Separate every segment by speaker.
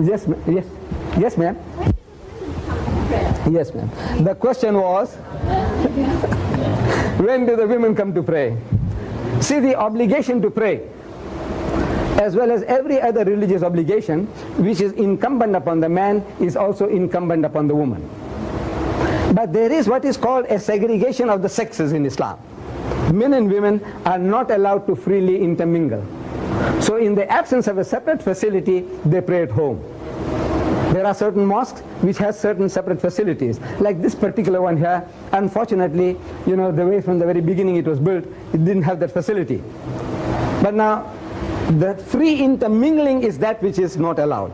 Speaker 1: Yes, yes, yes, ma'am. Yes, ma'am. The question was, when do the women come to pray? See, the obligation to pray, as well as every other religious obligation, which is incumbent upon the man, is also incumbent upon the woman. But there is what is called a segregation of the sexes in Islam. Men and women are not allowed to freely intermingle. So in the absence of a separate facility, they pray at home. There are certain mosques which has certain separate facilities. Like this particular one here, unfortunately, the way from the very beginning it was built, it didn't have that facility. But now, the free intermingling is that which is not allowed.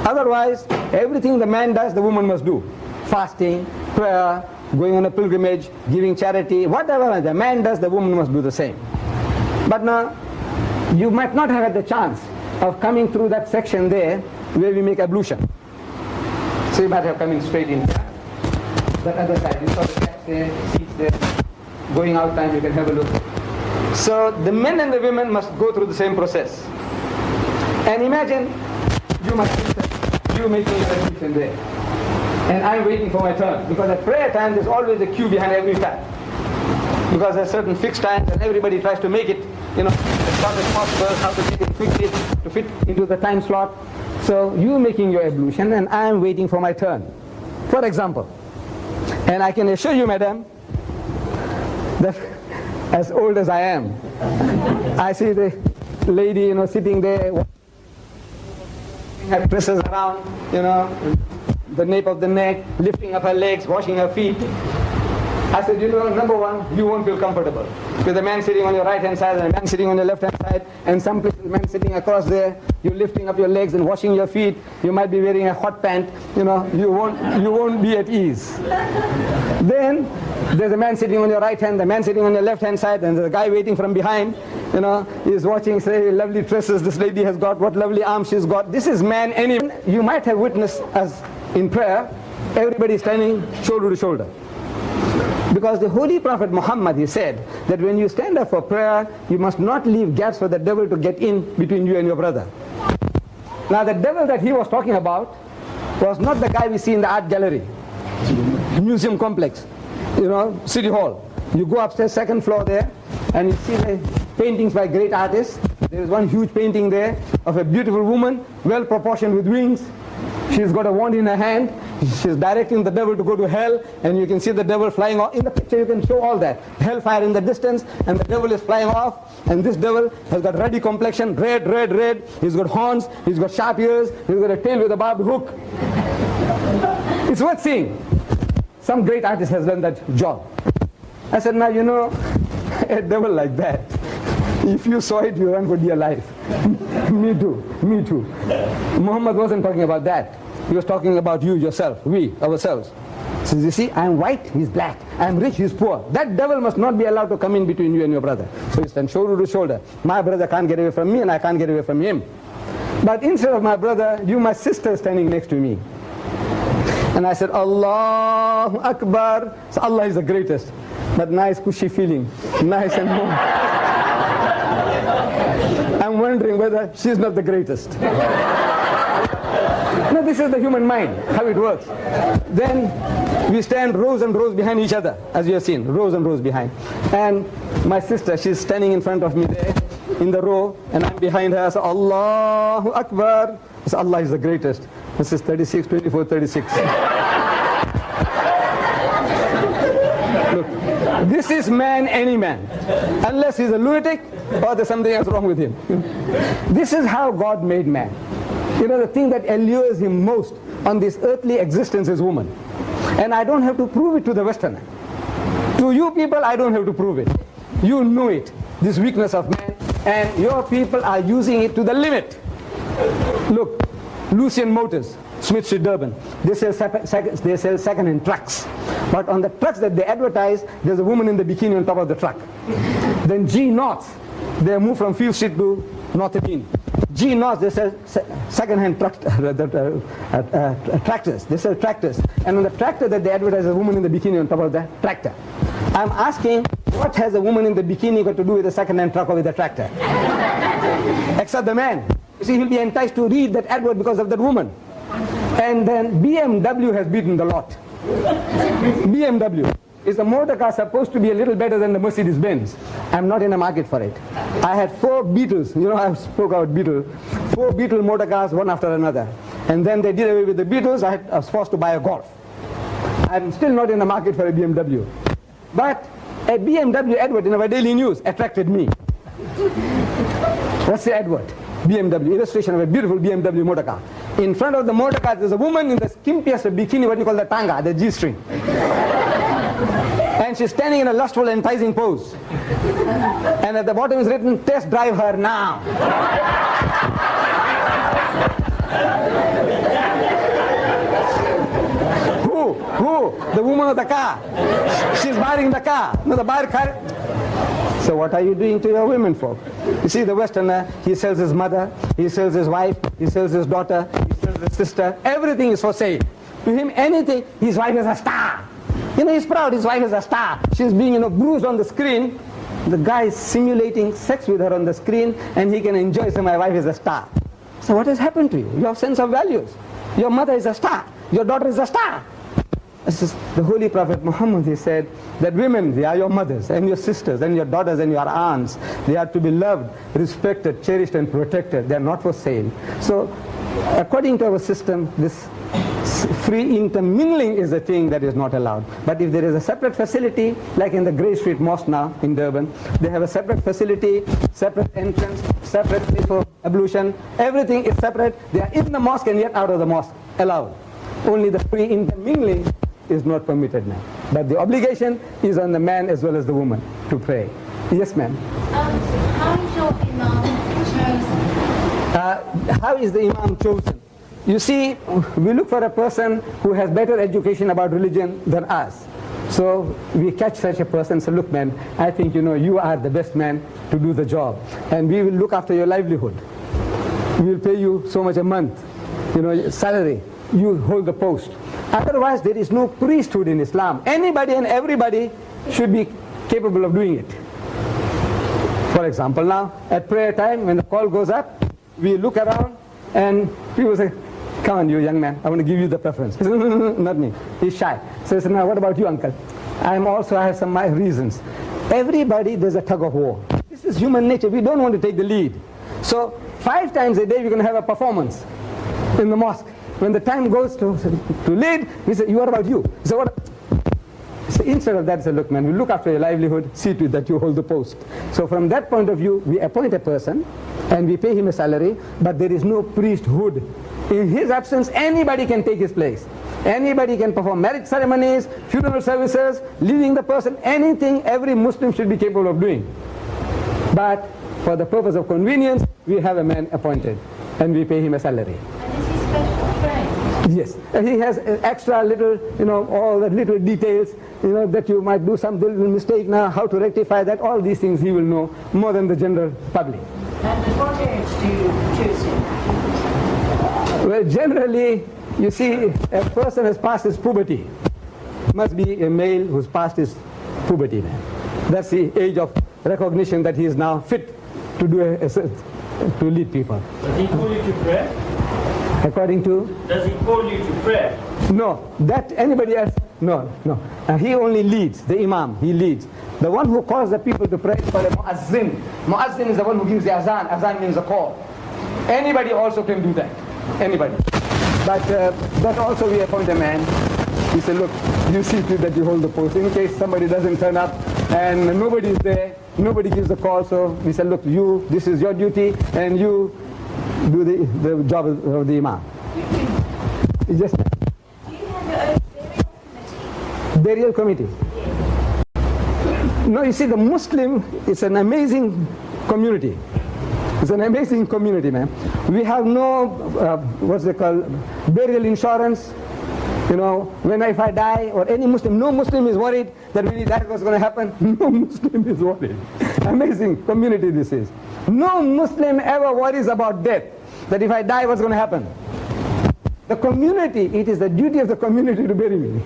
Speaker 1: Otherwise, everything the man does, the woman must do. Fasting, prayer, going on a pilgrimage, giving charity, whatever the man does, the woman must do the same. But now, you might not have had the chance of coming through that section there where we make ablution. So you might have come in straight in here. That other side, you saw the steps there, seats there. Going out time, you can have a look. So the men and the women must go through the same process. And imagine you making your ablution there. And I'm waiting for my turn. Because at prayer time, there's always a queue behind every tap. Because there's certain fixed times and everybody tries to make it, as short as possible, how to make it quickly to fit into the time slot. So you making your ablution and I am waiting for my turn. For example, and I can assure you, madam, that as old as I am, I see the lady, sitting there, her dresses around, the nape of the neck, lifting up her legs, washing her feet. I said, number one, you won't feel comfortable. With a man sitting on your right hand side and a man sitting on your left hand side, and some places a man sitting across there, you're lifting up your legs and washing your feet, you might be wearing a hot pant, you won't be at ease. Then there's a man sitting on your right hand, the man sitting on your left hand side, and there's a guy waiting from behind, is watching, say, lovely tresses this lady has got, what lovely arms she's got. This is man anyway. You might have witnessed as in prayer, everybody standing shoulder to shoulder. Because the Holy Prophet Muhammad, he said that when you stand up for prayer, you must not leave gaps for the devil to get in between you and your brother. Now the devil that he was talking about was not the guy we see in the art gallery, museum complex, city hall. You go upstairs, second floor there, and you see the paintings by great artists. There is one huge painting there of a beautiful woman, well proportioned with wings. She's got a wand in her hand. She's directing the devil to go to hell, and you can see the devil flying off. In the picture you can show all that. Hellfire in the distance, and the devil is flying off, and this devil has got ruddy complexion, red, red, red. He's got horns, he's got sharp ears, he's got a tail with a barbed hook. It's worth seeing. Some great artist has done that job. I said, now a devil like that, if you saw it, you run for dear life. Me too. Muhammad wasn't talking about that. He was talking about you, yourself, we, ourselves. So you see, I'm white, he's black. I'm rich, he's poor. That devil must not be allowed to come in between you and your brother. So you stand shoulder to shoulder. My brother can't get away from me and I can't get away from him. But instead of my brother, you, my sister, standing next to me. And I said, Allahu Akbar. So Allah is the greatest. But nice cushy feeling. Nice and warm. I'm wondering whether she's not the greatest. No, this is the human mind, how it works. Then we stand rows and rows behind each other, as you have seen, rows and rows behind. And my sister, she's standing in front of me there, in the row, and I'm behind her. So Allahu Akbar. So Allah is the greatest. This is 36, 24, 36. Look, this is man, any man. Unless he's a lunatic or there's something else wrong with him. This is how God made man. The thing that allures him most on this earthly existence is woman. And I don't have to prove it to the Westerner. To you people, I don't have to prove it. You know it, this weakness of man, and your people are using it to the limit. Look, Lucian Motors, Smith Street, Durban, they sell second-hand trucks. But on the trucks that they advertise, there's a woman in the bikini on top of the truck. Then G North, they moved from Field Street to North 18. G North, they sell second-hand tractors. They sell tractors. And on the tractor that they advertise, a woman in the bikini on top of the tractor. I'm asking, what has a woman in the bikini got to do with a second-hand truck or with a tractor? Except the man. You see, he'll be enticed to read that advert because of that woman. And then BMW has beaten the lot. BMW. Is the motor car supposed to be a little better than the Mercedes-Benz? I'm not in the market for it. I had 4 Beetles. You know, I spoke about Beetle. 4 Beetle motor cars, one after another. And then they did away with the Beetles. I was forced to buy a Golf. I'm still not in the market for a BMW. But a BMW advert in our daily news attracted me. What's the advert? BMW, illustration of a beautiful BMW motor car. In front of the motor car, there's a woman in the skimpiest of bikini, what you call the tanga, the G-string. And she's standing in a lustful, enticing pose. And at the bottom is written, test drive her now. Who? The woman of the car. She's buying the car. No, the buyer car. So what are you doing to your women folk? You see, the Westerner, he sells his mother, he sells his wife, he sells his daughter, he sells his sister. Everything is for sale. To him, anything, his wife is a star. You know, he's proud his wife is a star. She's being, bruised on the screen. The guy is simulating sex with her on the screen, and he can enjoy, so my wife is a star. So what has happened to you? Your sense of values. Your mother is a star. Your daughter is a star. This is the Holy Prophet Muhammad, he said that women, they are your mothers and your sisters and your daughters and your aunts. They are to be loved, respected, cherished and protected. They are not for sale. So according to our system, this free intermingling is a thing that is not allowed. But if there is a separate facility, like in the Grey Street Mosque now in Durban, they have a separate facility, separate entrance, separate place for ablution. Everything is separate. They are in the mosque and yet out of the mosque, allowed. Only the free intermingling is not permitted now. But the obligation is on the man as well as the woman to pray. Yes, ma'am.
Speaker 2: How is your imam chosen?
Speaker 1: How is the imam chosen? You see, we look for a person who has better education about religion than us. So we catch such a person and say, look man, I think you are the best man to do the job. And we will look after your livelihood. We will pay you so much a month, salary. You hold the post. Otherwise, there is no priesthood in Islam. Anybody and everybody should be capable of doing it. For example, now, at prayer time, when the call goes up, we look around and people say, come on, you young man, I want to give you the preference. He says, no, not me. He's shy. So he says, now what about you, uncle? I have some my reasons. Everybody, there's a tug of war. This is human nature. We don't want to take the lead. So 5 times a day, we're going to have a performance in the mosque. When the time goes to lead, we say, what about you? So what? So instead of that, say, look man, we look after your livelihood, see to it that you hold the post. So from that point of view, we appoint a person and we pay him a salary, but there is no priesthood. In his absence, anybody can take his place. Anybody can perform marriage ceremonies, funeral services, leaving the person, anything every Muslim should be capable of doing. But for the purpose of convenience, we have a man appointed and we pay him a salary. Yes, and he has extra little, all the little details, that you might do some little mistake now, how to rectify that, all these things he will know more than the general public.
Speaker 2: And at what age do you choose him?
Speaker 1: Well, generally, you see, a person has passed his puberty. Must be a male who's passed his puberty. That's the age of recognition that he is now fit to do to lead people.
Speaker 3: Does he call you to prayer?
Speaker 1: According to?
Speaker 3: Does he call you to prayer?
Speaker 1: No, that anybody else, no. He only leads, the imam, he leads. The one who calls the people to pray is called a muazzin. Muazzin is the one who gives the azan. Azan means a call. Anybody also can do that, anybody. But that also we appoint a man. We say, look, you see to it that you hold the post. In case somebody doesn't turn up and nobody is there, nobody gives the call, so we say, look, this is your duty and you do the job of the imam. Yes.
Speaker 2: Do you have your own burial committee?
Speaker 1: Burial committee? No, you see, the Muslim is an amazing community. It's an amazing community, man. We have no, what's it called, burial insurance. If I die, or any Muslim, no Muslim is worried that when he dies what's going to happen. No Muslim is worried. Amazing community this is. No Muslim ever worries about death, that if I die what's going to happen. The community, it is the duty of the community to bury me.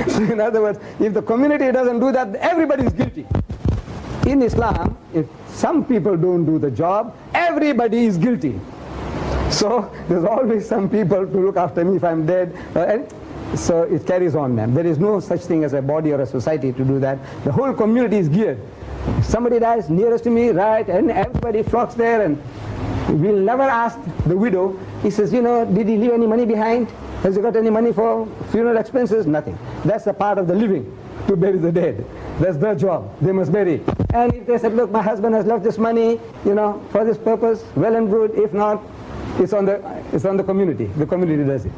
Speaker 1: So in other words, if the community doesn't do that, everybody is guilty. In Islam, if some people don't do the job, everybody is guilty. So there's always some people to look after me if I'm dead. And so it carries on, ma'am. There is no such thing as a body or a society to do that. The whole community is geared. If somebody dies nearest to me, right, and everybody flocks there, and we'll never ask the widow. He says, you know, did he leave any money behind? Has he got any money for funeral expenses? Nothing. That's the part of the living, to bury the dead. That's their job. They must bury. And if they said, look, my husband has left this money, you know, for this purpose, well and good. If not, it's on the community. The community does it.